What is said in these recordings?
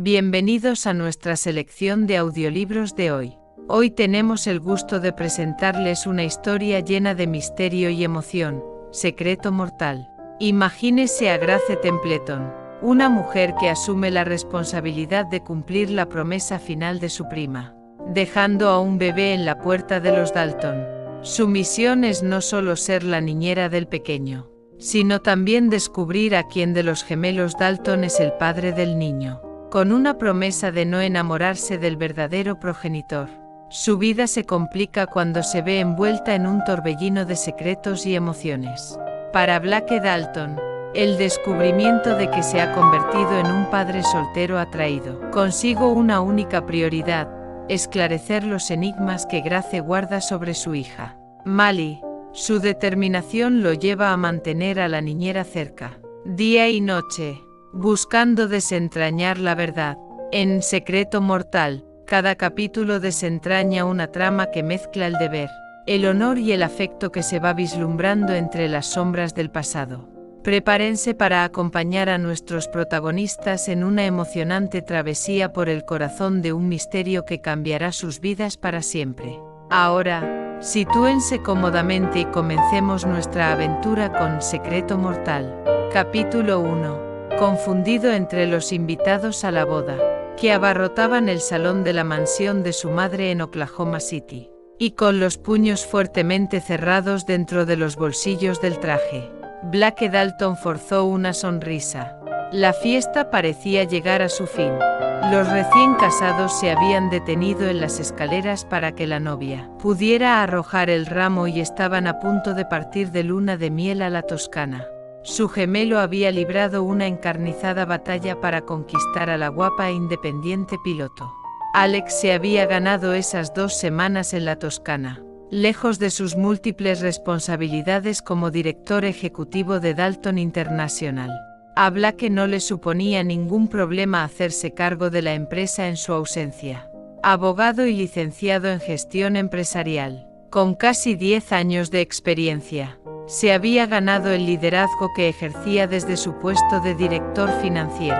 Bienvenidos a nuestra selección de audiolibros de hoy. Hoy tenemos el gusto de presentarles una historia llena de misterio y emoción, Secreto Mortal. Imagínese a Grace Templeton, una mujer que asume la responsabilidad de cumplir la promesa final de su prima, dejando a un bebé en la puerta de los Dalton. Su misión es no solo ser la niñera del pequeño, sino también descubrir a quién de los gemelos Dalton es el padre del niño. Con una promesa de no enamorarse del verdadero progenitor, su vida se complica cuando se ve envuelta en un torbellino de secretos y emociones. Para Blake Dalton, el descubrimiento de que se ha convertido en un padre soltero ha traído consigo una única prioridad: esclarecer los enigmas que Grace guarda sobre su hija, Mali. Su determinación lo lleva a mantener a la niñera cerca, día y noche, buscando desentrañar la verdad. En Secreto Mortal, cada capítulo desentraña una trama que mezcla el deber, el honor y el afecto que se va vislumbrando entre las sombras del pasado. Prepárense para acompañar a nuestros protagonistas en una emocionante travesía por el corazón de un misterio que cambiará sus vidas para siempre. Ahora, sitúense cómodamente y comencemos nuestra aventura con Secreto Mortal. Capítulo 1. Confundido entre los invitados a la boda, que abarrotaban el salón de la mansión de su madre en Oklahoma City, y con los puños fuertemente cerrados dentro de los bolsillos del traje, Blake Dalton forzó una sonrisa. La fiesta parecía llegar a su fin. Los recién casados se habían detenido en las escaleras para que la novia pudiera arrojar el ramo y estaban a punto de partir de luna de miel a la Toscana. Su gemelo había librado una encarnizada batalla para conquistar a la guapa e independiente piloto. Alex se había ganado esas 2 semanas en la Toscana, lejos de sus múltiples responsabilidades como director ejecutivo de Dalton International. A Blake no le suponía ningún problema hacerse cargo de la empresa en su ausencia. Abogado y licenciado en gestión empresarial, con casi 10 años de experiencia, se había ganado el liderazgo que ejercía desde su puesto de director financiero.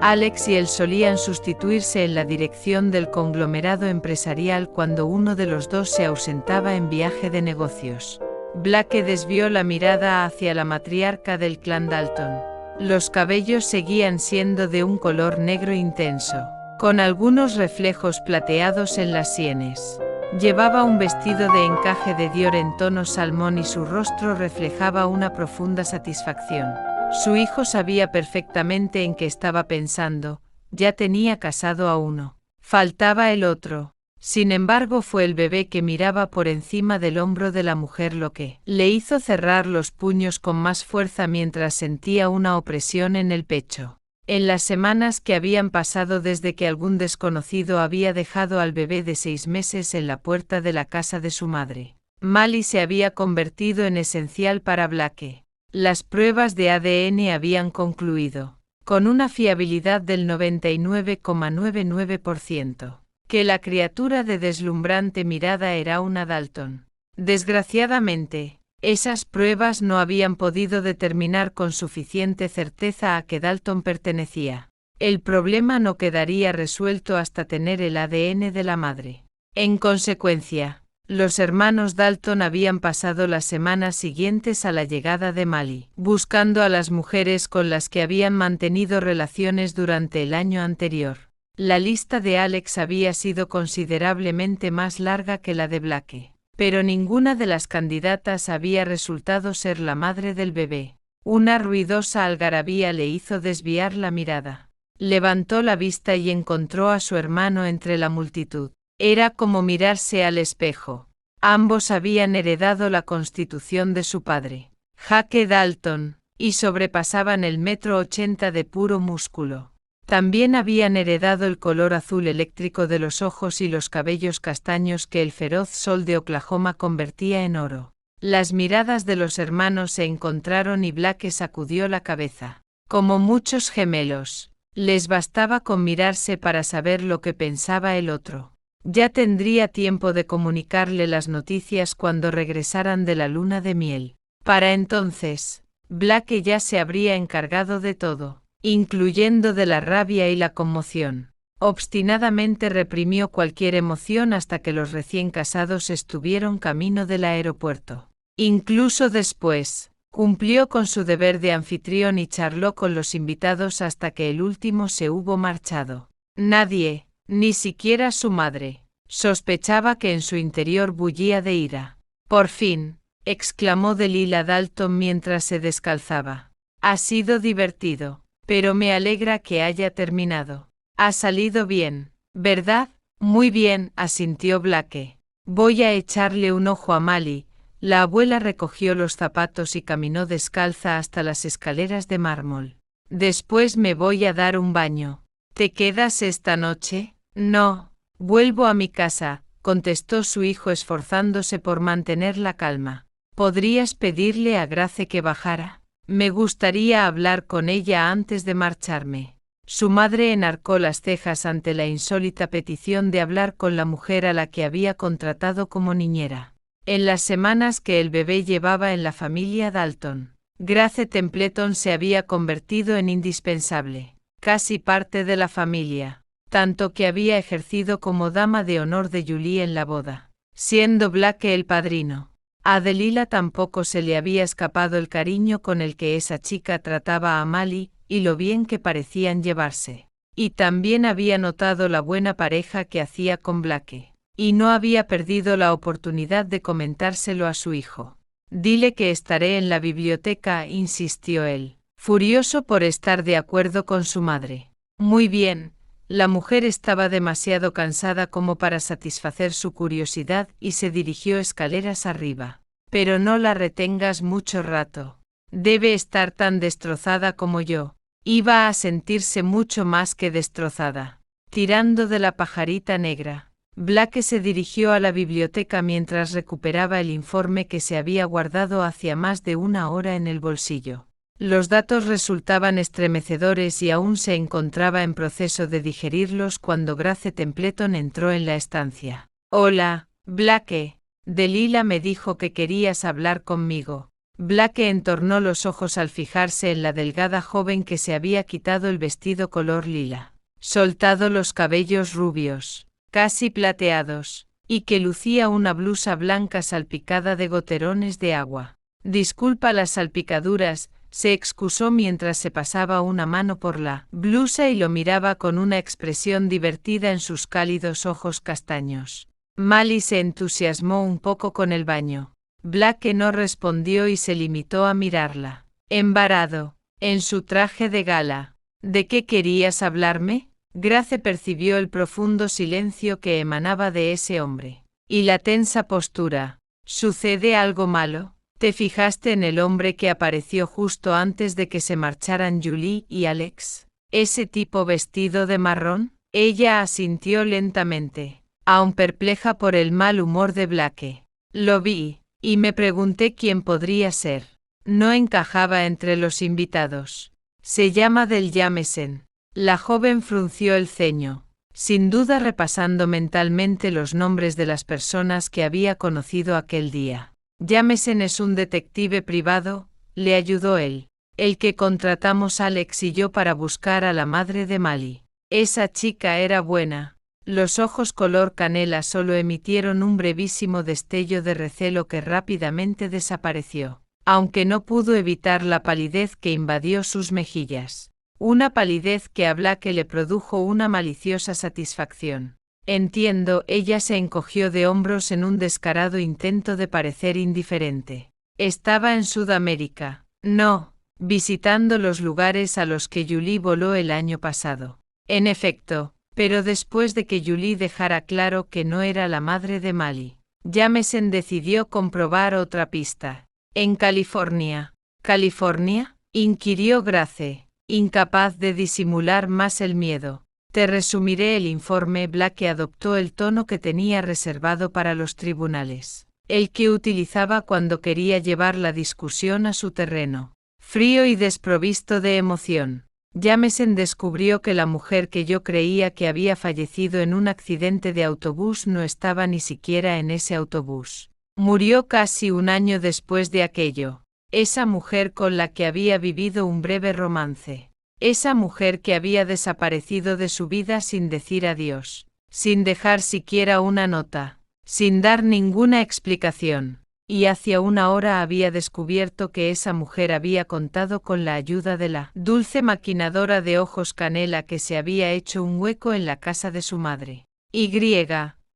Alex y él solían sustituirse en la dirección del conglomerado empresarial cuando uno de los dos se ausentaba en viaje de negocios. Blake desvió la mirada hacia la matriarca del clan Dalton. Los cabellos seguían siendo de un color negro intenso, con algunos reflejos plateados en las sienes. Llevaba un vestido de encaje de Dior en tono salmón y su rostro reflejaba una profunda satisfacción. Su hijo sabía perfectamente en qué estaba pensando, ya tenía casado a uno. Faltaba el otro. Sin embargo, fue el bebé que miraba por encima del hombro de la mujer lo que le hizo cerrar los puños con más fuerza mientras sentía una opresión en el pecho. En las semanas que habían pasado desde que algún desconocido había dejado al bebé de 6 meses en la puerta de la casa de su madre, Mali se había convertido en esencial para Blake. Las pruebas de ADN habían concluido, con una fiabilidad del 99,99%, que la criatura de deslumbrante mirada era una Dalton. Desgraciadamente, esas pruebas no habían podido determinar con suficiente certeza a qué Dalton pertenecía. El problema no quedaría resuelto hasta tener el ADN de la madre. En consecuencia, los hermanos Dalton habían pasado las semanas siguientes a la llegada de Mali, buscando a las mujeres con las que habían mantenido relaciones durante el año anterior. La lista de Alex había sido considerablemente más larga que la de Blake, pero ninguna de las candidatas había resultado ser la madre del bebé. Una ruidosa algarabía le hizo desviar la mirada. Levantó la vista y encontró a su hermano entre la multitud. Era como mirarse al espejo. Ambos habían heredado la constitución de su padre, Jake Dalton, y sobrepasaban el 1,80 m de puro músculo. También habían heredado el color azul eléctrico de los ojos y los cabellos castaños que el feroz sol de Oklahoma convertía en oro. Las miradas de los hermanos se encontraron y Blake sacudió la cabeza. Como muchos gemelos, les bastaba con mirarse para saber lo que pensaba el otro. Ya tendría tiempo de comunicarle las noticias cuando regresaran de la luna de miel. Para entonces, Blake ya se habría encargado de todo. incluyendo de la rabia y la conmoción. Obstinadamente reprimió cualquier emoción hasta que los recién casados estuvieron camino del aeropuerto. Incluso después, cumplió con su deber de anfitrión y charló con los invitados hasta que el último se hubo marchado. Nadie, ni siquiera su madre, sospechaba que en su interior bullía de ira. Por fin, exclamó Delilah Dalton mientras se descalzaba. Ha sido divertido, pero me alegra que haya terminado. Ha salido bien, ¿verdad? Muy bien, asintió Blake. Voy a echarle un ojo a Mali. La abuela recogió los zapatos y caminó descalza hasta las escaleras de mármol. Después me voy a dar un baño. ¿Te quedas esta noche? No, vuelvo a mi casa, contestó su hijo esforzándose por mantener la calma. ¿Podrías pedirle a Grace que bajara? Me gustaría hablar con ella antes de marcharme. Su madre enarcó las cejas ante la insólita petición de hablar con la mujer a la que había contratado como niñera. En las semanas que el bebé llevaba en la familia Dalton, Grace Templeton se había convertido en indispensable, casi parte de la familia, tanto que había ejercido como dama de honor de Julie en la boda, siendo Blake el padrino. A Delilah tampoco se le había escapado el cariño con el que esa chica trataba a Mali, y lo bien que parecían llevarse. Y también había notado la buena pareja que hacía con Blake. Y no había perdido la oportunidad de comentárselo a su hijo. Dile que estaré en la biblioteca, insistió él, furioso por estar de acuerdo con su madre. Muy bien. La mujer estaba demasiado cansada como para satisfacer su curiosidad y se dirigió escaleras arriba. Pero no la retengas mucho rato. Debe estar tan destrozada como yo. Iba a sentirse mucho más que destrozada. Tirando de la pajarita negra, Blake se dirigió a la biblioteca mientras recuperaba el informe que se había guardado hacía más de una hora en el bolsillo. Los datos resultaban estremecedores y aún se encontraba en proceso de digerirlos cuando Grace Templeton entró en la estancia. Hola, Blake. Delilah me dijo que querías hablar conmigo. Blake entornó los ojos al fijarse en la delgada joven que se había quitado el vestido color lila, soltado los cabellos rubios, casi plateados, y que lucía una blusa blanca salpicada de goterones de agua. Disculpa las salpicaduras, se excusó mientras se pasaba una mano por la blusa y lo miraba con una expresión divertida en sus cálidos ojos castaños. Mali se entusiasmó un poco con el baño. Blake no respondió y se limitó a mirarla, embarado, en su traje de gala. ¿De qué querías hablarme? Grace percibió el profundo silencio que emanaba de ese hombre, y la tensa postura. ¿Sucede algo malo? ¿Te fijaste en el hombre que apareció justo antes de que se marcharan Julie y Alex? ¿Ese tipo vestido de marrón? Ella asintió lentamente, aún perpleja por el mal humor de Blake. Lo vi, y me pregunté quién podría ser. No encajaba entre los invitados. Se llama Del Jameson. La joven frunció el ceño, sin duda repasando mentalmente los nombres de las personas que había conocido aquel día. Jameson es un detective privado, le ayudó él. El que contratamos Alex y yo para buscar a la madre de Mali. Esa chica era buena. Los ojos color canela solo emitieron un brevísimo destello de recelo que rápidamente desapareció, aunque no pudo evitar la palidez que invadió sus mejillas. Una palidez que a Blake le produjo una maliciosa satisfacción. Entiendo, ella se encogió de hombros en un descarado intento de parecer indiferente. Estaba en Sudamérica. No, visitando los lugares a los que Julie voló el año pasado. En efecto, pero después de que Julie dejara claro que no era la madre de Mali, Jameson decidió comprobar otra pista. En California. ¿California? Inquirió Grace, incapaz de disimular más el miedo. Te resumiré el informe. Blake adoptó el tono que tenía reservado para los tribunales, el que utilizaba cuando quería llevar la discusión a su terreno, frío y desprovisto de emoción. Jameson descubrió que la mujer que yo creía que había fallecido en un accidente de autobús no estaba ni siquiera en ese autobús. Murió casi un año después de aquello. Esa mujer con la que había vivido un breve romance. Esa mujer que había desaparecido de su vida sin decir adiós, sin dejar siquiera una nota, sin dar ninguna explicación. Y hacia una hora había descubierto que esa mujer había contado con la ayuda de la dulce maquinadora de ojos canela que se había hecho un hueco en la casa de su madre. Y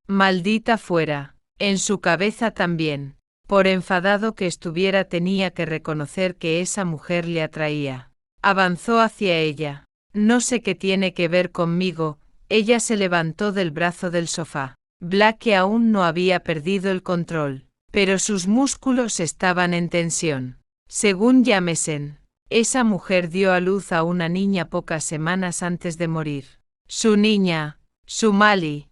maldita fuera, en su cabeza también, por enfadado que estuviera tenía que reconocer que esa mujer le atraía. Avanzó hacia ella. No sé qué tiene que ver conmigo. Ella se levantó del brazo del sofá. Blake aún no había perdido el control, pero sus músculos estaban en tensión. Según Jameson, esa mujer dio a luz a una niña pocas semanas antes de morir. Su niña, Sumali,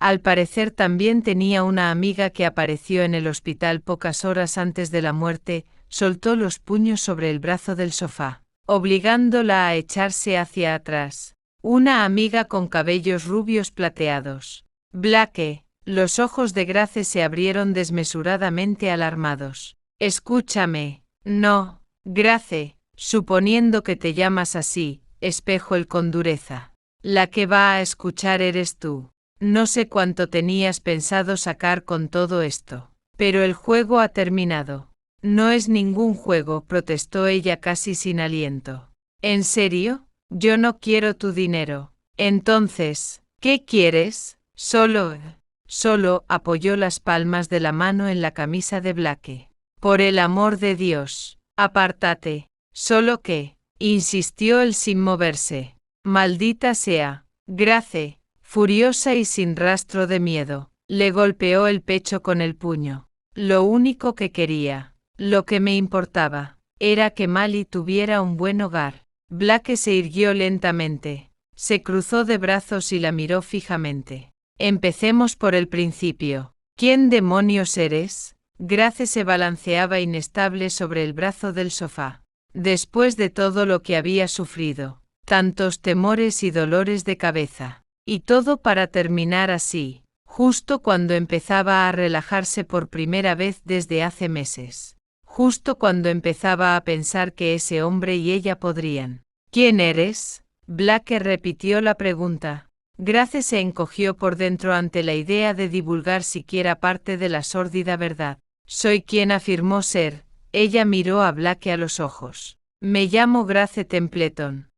al parecer también tenía una amiga que apareció en el hospital pocas horas antes de la muerte, soltó los puños sobre el brazo del sofá, obligándola a echarse hacia atrás. Una amiga con cabellos rubios plateados. Blake, los ojos de Grace se abrieron desmesuradamente alarmados. Escúchame. No, Grace, suponiendo que te llamas así, espejó él con dureza. La que va a escuchar eres tú. No sé cuánto tenías pensado sacar con todo esto, pero el juego ha terminado. No es ningún juego, protestó ella casi sin aliento. ¿En serio? Yo no quiero tu dinero. Entonces, ¿qué quieres? Solo apoyó las palmas de la mano en la camisa de Blake. Por el amor de Dios, apártate. ¿Solo qué? Insistió él sin moverse. Maldita sea, Grace. Furiosa y sin rastro de miedo, le golpeó el pecho con el puño. Lo único que quería, lo que me importaba, era que Mali tuviera un buen hogar. Blake se irguió lentamente, se cruzó de brazos y la miró fijamente. Empecemos por el principio. ¿Quién demonios eres? Grace se balanceaba inestable sobre el brazo del sofá. Después de todo lo que había sufrido, tantos temores y dolores de cabeza. Y todo para terminar así, justo cuando empezaba a relajarse por primera vez desde hace meses. Justo cuando empezaba a pensar que ese hombre y ella podrían. ¿Quién eres? Blake repitió la pregunta. Grace se encogió por dentro ante la idea de divulgar siquiera parte de la sórdida verdad. Soy quien afirmó ser. Ella miró a Blake a los ojos. Me llamo Grace Templeton.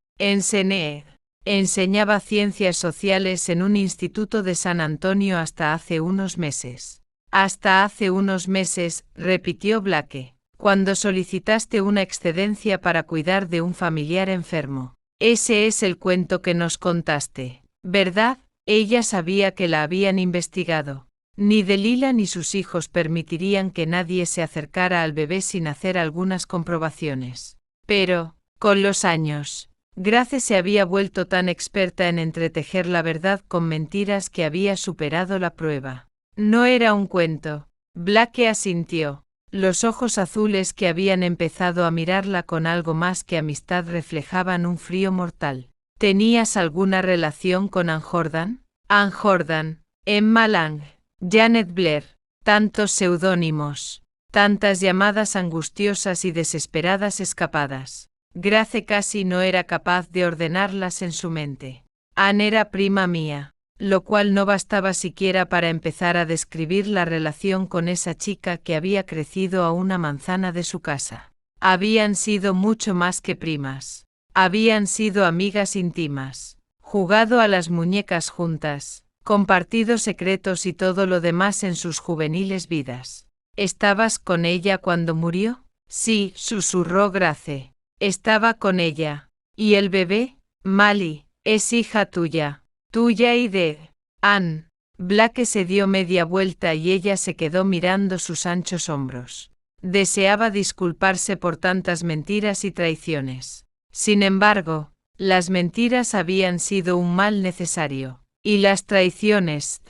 Enseñaba ciencias sociales en un instituto de San Antonio hasta hace unos meses. Hasta hace unos meses, repitió Blake, cuando solicitaste una excedencia para cuidar de un familiar enfermo. Ese es el cuento que nos contaste, ¿verdad? Ella sabía que la habían investigado. Ni Delilah ni sus hijos permitirían que nadie se acercara al bebé sin hacer algunas comprobaciones. Pero, con los años, Grace se había vuelto tan experta en entretejer la verdad con mentiras que había superado la prueba. No era un cuento. Blake asintió. Los ojos azules que habían empezado a mirarla con algo más que amistad reflejaban un frío mortal. ¿Tenías alguna relación con Ann Jordan? Ann Jordan, Emma Lang, Janet Blair, tantos seudónimos, tantas llamadas angustiosas y desesperadas escapadas. Grace casi no era capaz de ordenarlas en su mente. Ann era prima mía, lo cual no bastaba siquiera para empezar a describir la relación con esa chica que había crecido a una manzana de su casa. Habían sido mucho más que primas. Habían sido amigas íntimas, jugado a las muñecas juntas, compartido secretos y todo lo demás en sus juveniles vidas. ¿Estabas con ella cuando murió? Sí, susurró Grace. Estaba con ella. ¿Y el bebé? Mali, es hija tuya. Tuya y de Ann. Blake se dio media vuelta y ella se quedó mirando sus anchos hombros. Deseaba disculparse por tantas mentiras y traiciones. Sin embargo, las mentiras habían sido un mal necesario. Y las traiciones.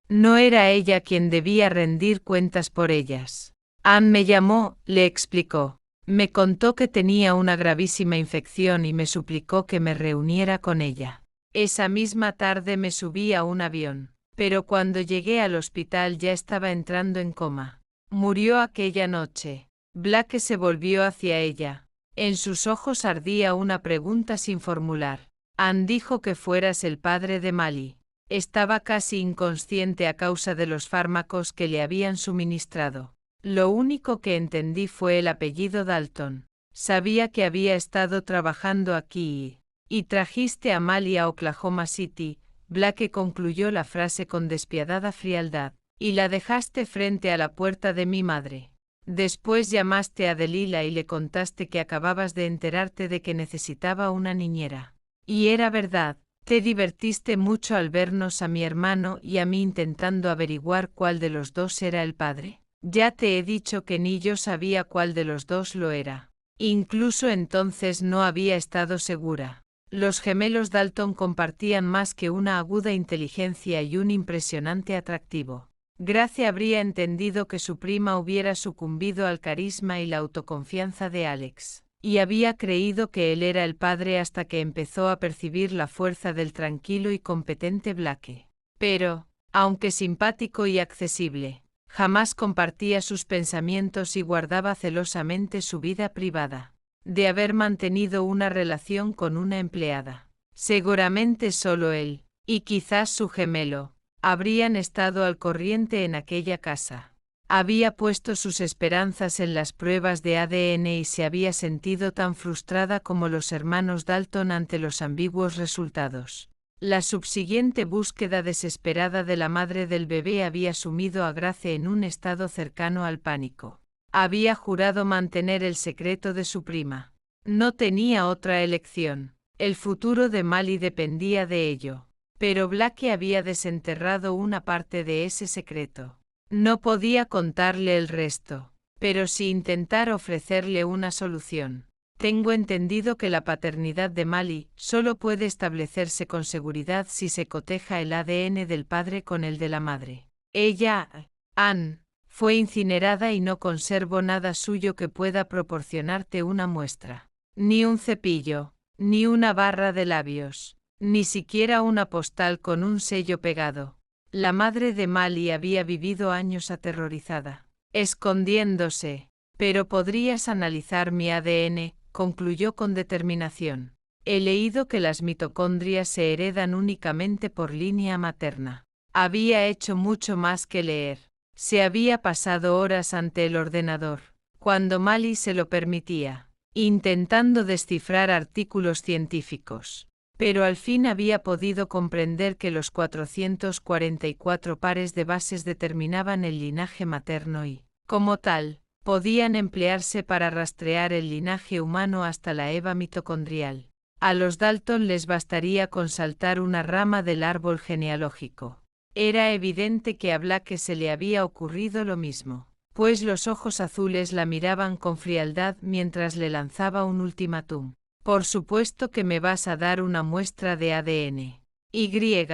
No era ella quien debía rendir cuentas por ellas. Ann me llamó, le explicó. Me contó que tenía una gravísima infección y me suplicó que me reuniera con ella. Esa misma tarde me subí a un avión, pero cuando llegué al hospital ya estaba entrando en coma. Murió aquella noche. Blake se volvió hacia ella. En sus ojos ardía una pregunta sin formular. Ann dijo que fueras el padre de Mali. Estaba casi inconsciente a causa de los fármacos que le habían suministrado. Lo único que entendí fue el apellido Dalton. Sabía que había estado trabajando aquí y trajiste a Mali a Oklahoma City. Blake concluyó la frase con despiadada frialdad. Y la dejaste frente a la puerta de mi madre. Después llamaste a Delilah y le contaste que acababas de enterarte de que necesitaba una niñera. Y era verdad. Te divertiste mucho al vernos a mi hermano y a mí intentando averiguar cuál de los dos era el padre. Ya te he dicho que ni yo sabía cuál de los dos lo era. Incluso entonces no había estado segura. Los gemelos Dalton compartían más que una aguda inteligencia y un impresionante atractivo. Gracie habría entendido que su prima hubiera sucumbido al carisma y la autoconfianza de Alex. Y había creído que él era el padre hasta que empezó a percibir la fuerza del tranquilo y competente Blake. Pero, aunque simpático y accesible, jamás compartía sus pensamientos y guardaba celosamente su vida privada. De haber mantenido una relación con una empleada. Seguramente solo él, y quizás su gemelo, habrían estado al corriente en aquella casa. Había puesto sus esperanzas en las pruebas de ADN y se había sentido tan frustrada como los hermanos Dalton ante los ambiguos resultados. La subsiguiente búsqueda desesperada de la madre del bebé había sumido a Grace en un estado cercano al pánico. Había jurado mantener el secreto de su prima. No tenía otra elección. El futuro de Mali dependía de ello. Pero Blake había desenterrado una parte de ese secreto. No podía contarle el resto, pero sí intentar ofrecerle una solución. Tengo entendido que la paternidad de Mali solo puede establecerse con seguridad si se coteja el ADN del padre con el de la madre. Ella, Ann, fue incinerada y no conservo nada suyo que pueda proporcionarte una muestra. Ni un cepillo, ni una barra de labios, ni siquiera una postal con un sello pegado. La madre de Mali había vivido años aterrorizada, escondiéndose, pero podrías analizar mi ADN, concluyó con determinación. He leído que las mitocondrias se heredan únicamente por línea materna. Había hecho mucho más que leer. Se había pasado horas ante el ordenador, cuando Mali se lo permitía, intentando descifrar artículos científicos. Pero al fin había podido comprender que los 444 pares de bases determinaban el linaje materno y, como tal, podían emplearse para rastrear el linaje humano hasta la Eva mitocondrial. A los Dalton les bastaría con saltar una rama del árbol genealógico. Era evidente que a Blake se le había ocurrido lo mismo, pues los ojos azules la miraban con frialdad mientras le lanzaba un ultimátum. Por supuesto que me vas a dar una muestra de ADN. Y,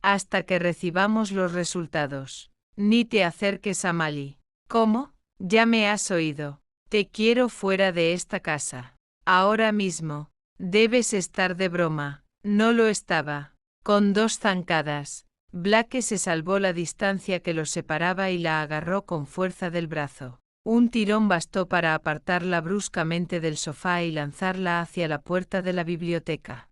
hasta que recibamos los resultados. Ni te acerques a Mali. ¿Cómo? Ya me has oído. Te quiero fuera de esta casa. Ahora mismo. Debes estar de broma. No lo estaba. Con 2 zancadas, Blake se salvó la distancia que los separaba y la agarró con fuerza del brazo. Un tirón bastó para apartarla bruscamente del sofá y lanzarla hacia la puerta de la biblioteca.